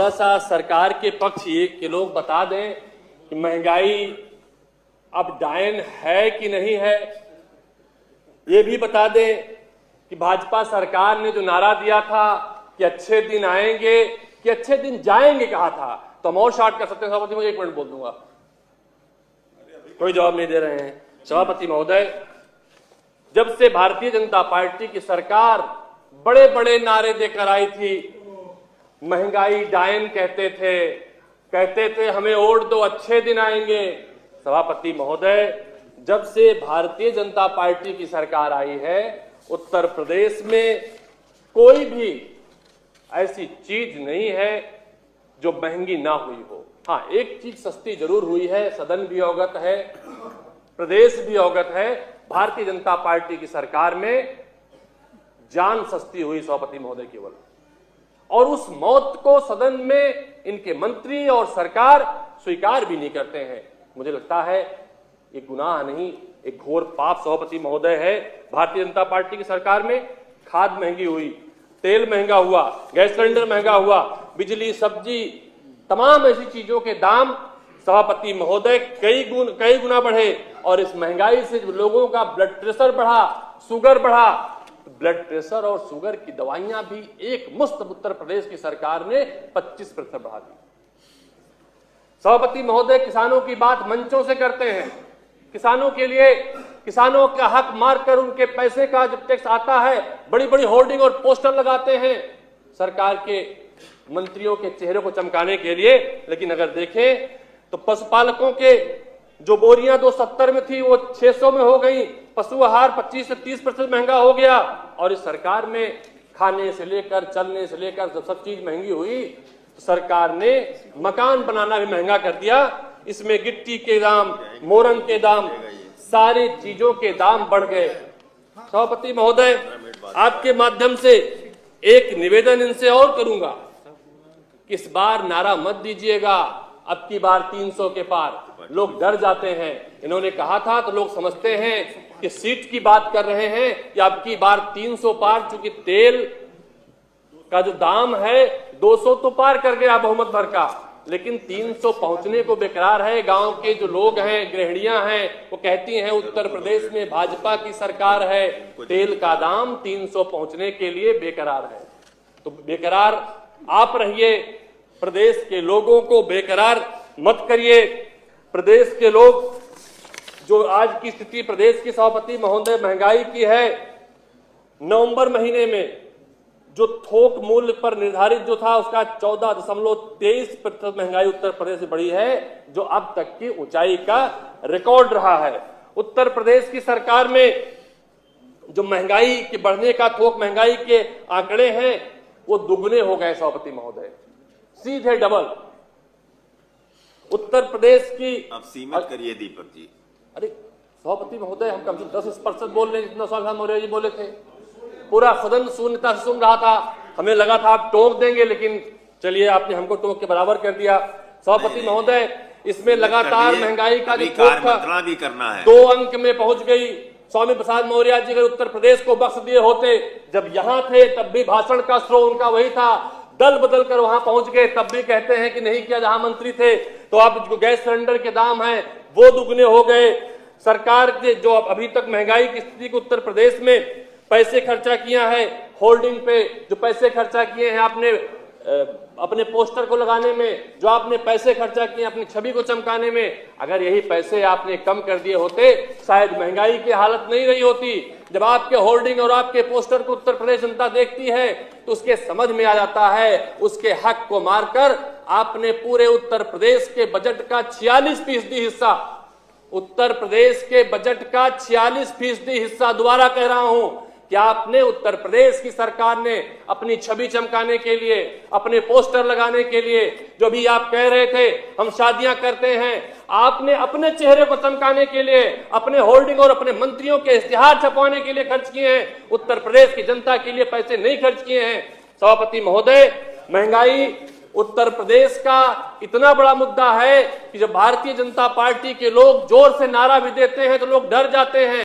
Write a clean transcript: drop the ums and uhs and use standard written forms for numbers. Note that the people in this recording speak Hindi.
थोड़ा सा सरकार के पक्ष ये कि लोग बता दें कि महंगाई अब डायन है कि नहीं है। ये भी बता दें कि भाजपा सरकार ने जो नारा दिया था कि अच्छे दिन आएंगे कि अच्छे दिन जाएंगे कहा था, तो हम और शार्ट कर सकते हैं। सभापति, मैं 1 मिनट बोल दूंगा। कोई जवाब नहीं दे रहे हैं। सभापति महोदय, जब से भारतीय जनता पार्टी की सरकार बड़े बड़े नारे देकर आई थी, महंगाई डायन कहते थे हमें वोट दो अच्छे दिन आएंगे। सभापति महोदय, जब से भारतीय जनता पार्टी की सरकार आई है, उत्तर प्रदेश में कोई भी ऐसी चीज नहीं है जो महंगी ना हुई हो। हाँ, एक चीज सस्ती जरूर हुई है, सदन भी अवगत है, प्रदेश भी अवगत है। भारतीय जनता पार्टी की सरकार में जान सस्ती हुई सभापति महोदय केवल, और उस मौत को सदन में इनके मंत्री और सरकार स्वीकार भी नहीं करते हैं। मुझे लगता है ये गुनाह नहीं, एक घोर पाप सभापति महोदय है। भारतीय जनता पार्टी की सरकार में खाद महंगी हुई, तेल महंगा हुआ, गैस सिलेंडर महंगा हुआ, बिजली, सब्जी, तमाम ऐसी चीजों के दाम सभापति महोदय कई गुना बढ़े, और इस महंगाई से लोगों का ब्लड प्रेशर बढ़ा, शुगर बढ़ा। ब्लड प्रेशर और शुगर की दवाइयां भी एक मुफ्त उत्तर प्रदेश की सरकार ने 25% बढ़ा दी। सभापति महोदय, किसानों की बात मंचों से करते हैं, किसानों के लिए, किसानों का हक मारकर उनके पैसे का जब टैक्स आता है, बड़ी बड़ी होर्डिंग और पोस्टर लगाते हैं सरकार के मंत्रियों के चेहरे को चमकाने के लिए। लेकिन अगर देखें तो पशुपालकों के जो बोरियां 270 में थी वो 600 में हो गई, पशु आहार 25 से 30% महंगा हो गया, और इस सरकार में खाने से लेकर चलने से लेकर जब सब चीज महंगी हुई तो सरकार ने मकान बनाना भी महंगा कर दिया। इसमें गिट्टी के दाम, मोरंग के दाम, सारी चीजों के दाम बढ़ गए। सभापति महोदय, आपके माध्यम से एक निवेदन इनसे और करूंगा, इस बार नारा मत दीजिएगा अब की बार 300 के पार। लोग डर जाते हैं। इन्होंने कहा था तो लोग समझते हैं कि सीट की बात कर रहे हैं कि अब की बार 300 पार, चूंकि तेल का जो दाम है 200 तो पार कर गया बहुमत भर का, लेकिन 300 पहुंचने को बेकरार है। गांव के जो लोग हैं, गृहिणियां हैं, वो कहती हैं उत्तर प्रदेश में भाजपा की सरकार है, तेल का दाम 300 पहुंचने के लिए बेकरार है। तो बेकरार आप रहिए, प्रदेश के लोगों को बेकरार मत करिए। प्रदेश के लोग, जो आज की स्थिति प्रदेश की सभापति महोदय महंगाई की है, नवंबर महीने में जो थोक मूल्य पर निर्धारित जो था उसका 14.23% महंगाई उत्तर प्रदेश में बढ़ी है, जो अब तक की ऊंचाई का रिकॉर्ड रहा है। उत्तर प्रदेश की सरकार में जो महंगाई के बढ़ने का, थोक महंगाई के आंकड़े हैं वो दुगने हो गए सभापति महोदय, सीधे डबल। उत्तर प्रदेश की, अब सीमित करिए दीपक जी। अरे सभापति महोदय, हम कम से कम 10% बोल रहे हैं जितना स्वामी मौर्य जी बोले थे। पूरा सदन शून्यता से सुन रहा था, हमें लगा था आप टोक देंगे, लेकिन चलिए आपने हमको टोक के बराबर कर दिया। सभापति महोदय, इसमें लगातार महंगाई का जो भी करना है, 2 अंक में पहुंच गई। स्वामी प्रसाद मौर्य जी अगर उत्तर प्रदेश को बख्श दिए होते, जब यहां थे तब भी भाषण का स्रोत उनका वही था, दल बदल कर वहां पहुंच गए तब भी कहते हैं कि नहीं किया जहां मंत्री थे। तो अब जो गैस सिलेंडर के दाम हैं वो दुगने हो गए। सरकार ने जो अभी तक महंगाई की स्थिति को उत्तर प्रदेश में पैसे खर्चा किया है, होल्डिंग पे जो पैसे खर्चा किए हैं आपने, अपने पोस्टर को लगाने में जो आपने पैसे खर्चा किए अपनी छवि को चमकाने में, अगर यही पैसे आपने कम कर दिए होते शायद महंगाई की हालत नहीं रही होती। जब आपके होर्डिंग और आपके पोस्टर को उत्तर प्रदेश जनता देखती है तो उसके समझ में आ जाता है, उसके हक को मारकर आपने पूरे उत्तर प्रदेश के बजट का 46% हिस्सा, उत्तर प्रदेश के बजट का 46% हिस्सा, दोबारा कह रहा हूं कि आपने उत्तर प्रदेश की सरकार ने अपनी छवि चमकाने के लिए, अपने पोस्टर लगाने के लिए, जो भी आप कह रहे थे हम शादियां करते हैं, आपने अपने चेहरे को चमकाने के लिए, अपने होर्डिंग और अपने मंत्रियों के इश्तिहार छपवाने के लिए खर्च किए हैं। उत्तर प्रदेश की जनता के लिए पैसे नहीं खर्च किए हैं। सभापति महोदय, महंगाई उत्तर प्रदेश का इतना बड़ा मुद्दा है कि जब भारतीय जनता पार्टी के लोग जोर से नारा भी देते हैं तो लोग डर जाते हैं।